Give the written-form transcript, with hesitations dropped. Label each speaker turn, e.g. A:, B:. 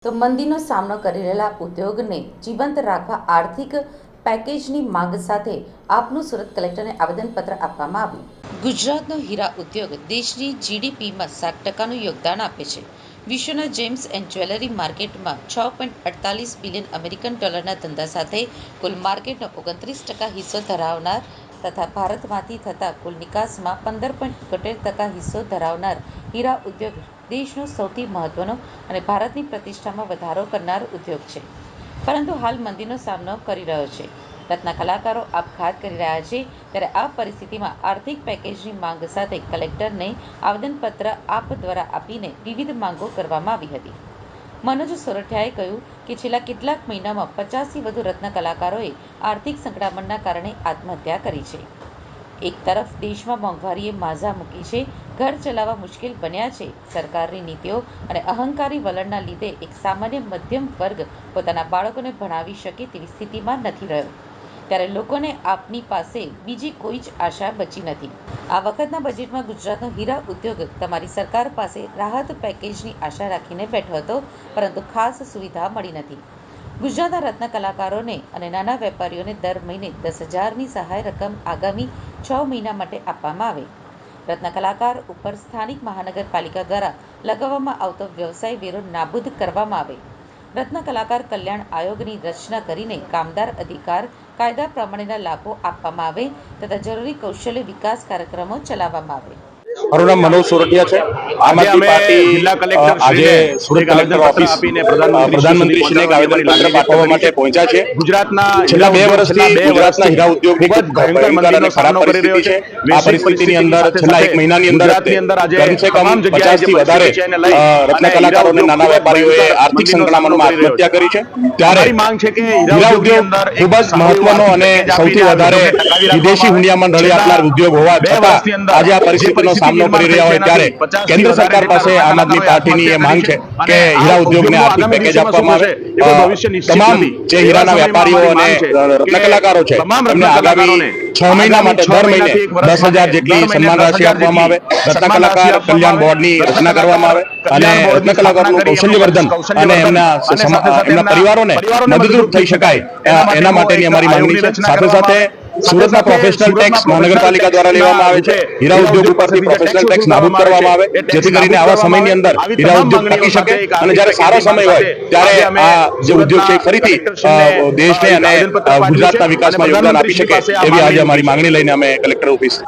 A: તો મંદીનો સામનો કરી રહેલા ઉદ્યોગને જીવંત રાખવા આર્થિક પેકેજની માંગ સાથે આપનું સુરત કલેક્ટરને આવેદનપત્ર આપવામાં આવ્યું. ગુજરાતનો હીરા ઉદ્યોગ દેશની જીડીપીમાં 7%નું યોગદાન આપે છે. વિશ્વના જેમ્સ એન્ડ જ્વેલરી માર્કેટમાં $6.48 બિલિયન અમેરિકન ડોલરના ધંધા સાથે કુલ માર્કેટનો 29% હિસ્સો ધરાવનાર તથા ભારતમાંથી થતા કુલ નિકાસમાં 15.71% હિસ્સો ધરાવનાર હીરા ઉદ્યોગ દેશનો સૌથી મહત્વનો અને ભારતની પ્રતિષ્ઠામાં વધારો કરનાર ઉદ્યોગ છે. પરંતુ હાલ મંદીનો સામનો કરી રહ્યો છે. રત્ન કલાકારો આપઘાત કરી રહ્યા છે. ત્યારે આ પરિસ્થિતિમાં આર્થિક પેકેજની માંગ સાથે કલેક્ટરને આવેદનપત્ર આપ દ્વારા આપીને વિવિધ માંગો કરવામાં આવી હતી. મનોજ સોરઠિયાએ કહ્યું કે છેલ્લા કેટલાક મહિનામાં 50થી વધુ રત્ન કલાકારોએ આર્થિક સંકળામણના કારણે આત્મહત્યા કરી છે. એક તરફ દેશમાં મોંઘવારીએ માઝા મૂકી છે, ઘર ચલાવવા મુશ્કેલ બન્યા છે. સરકારની નીતિઓ અને અહંકારી વલણના લીધે એક સામાન્ય મધ્યમ વર્ગ પોતાના બાળકોને ભણાવી શકે તેવી સ્થિતિમાં નથી રહ્યો. ત્યારે લોકોને આપની પાસે બીજી કોઈ જ આશા બચી નથી. આ વખતના બજેટમાં ગુજરાતનો હીરા ઉદ્યોગ તમારી સરકાર પાસે રાહત પેકેજની આશા રાખીને બેઠો હતો, પરંતુ ખાસ સુવિધા મળી નથી. ગુજરાતના રત્ન કલાકારોને અને નાના વેપારીઓને દર મહિને 10,000ની સહાય રકમ આગામી 6 મહિના માટે આપવામાં આવે. રત્ન કલાકાર ઉપર સ્થાનિક મહાનગરપાલિકા દ્વારા લગાવવામાં આવતો વ્યવસાય વેરો નાબૂદ કરવામાં આવે. રત્ન કલાકાર કલ્યાણ આયોગની રચના કરીને કામદાર અધિકાર કાયદા પ્રમાણેના લાભો આપવામાં આવે તથા જરૂરી કૌશલ્ય વિકાસ કાર્યક્રમો ચલાવવામાં આવે.
B: મારું નામ મનોજ સોરઠિયા છે. આમ આદમી પાર્ટી આજે સુરત કલેક્ટર ઓફિસ પ્રધાનમંત્રીશ્રીને એક આવેદનપત્ર પાઠવવા માટે પહોંચ્યા છે. છેલ્લા 2 વર્ષથી ગુજરાતના હીરા ઉદ્યોગની ખૂબ ભયંકર અને ખરાબ પરિસ્થિતિ છે. આ પરિસ્થિતિની અંદર છેલ્લા 1 મહિનાની અંદર કમસે કમ 50થી વધારે રત્ન કલાકારો અને નાના વેપારીઓએ આર્થિક સંકળામણમાં આત્મહત્યા કરી છે. ત્યારે હીરા ઉદ્યોગ ખૂબ જ મહત્વનો અને સૌથી વધારે વિદેશી હુંડિયામણ રળી આપનાર ઉદ્યોગ હોવા છતાં આજે આ પરિસ્થિતિનો સામનો કરી રહ્યા હોય ત્યારે કેન્દ્ર સરકાર પાસે આમ આદમી પાર્ટીની એ માંગ છે કે હીરા ઉદ્યોગને આર્થિક પેકેજ આપવામાં આવે. તમામ જે હીરાના વેપારીઓ અને રત્ન કલાકારો છે એમને આગામી 6 મહિના માટે દર મહિને 10,000 જેટલી સન્માન રાશિ આપવામાં આવે. રત્ન કલાકાર કલ્યાણ બોર્ડની રચના કરવામાં આવે અને રત્ન કલાકારોનું કૌશલ્યવર્ધન અને એમના પરિવારોને મદદરૂપ થઈ શકાય એના માટેની અમારી માંગણી છે. સાથે સાથે સુરતના પ્રોફેશનલ ટેક્સ મહાનગરપાલિકા દ્વારા લેવામાં આવે છે. હીરા ઉદ્યોગ ઉપરથી પ્રોફેશનલ ટેક્સ નાબૂદ કરવામાં આવે જેથી કરીને આવા સમયની અંદર હીરા ઉદ્યોગ ટકી શકે અને જ્યારે સારો સમય હોય ત્યારે આ જે ઉદ્યોગ છે ફરીથી દેશને અને ગુજરાતના વિકાસમાં યોગદાન આપી શકે એવી આજે અમારી માંગણી લઈને અમે કલેક્ટર ઓફિસ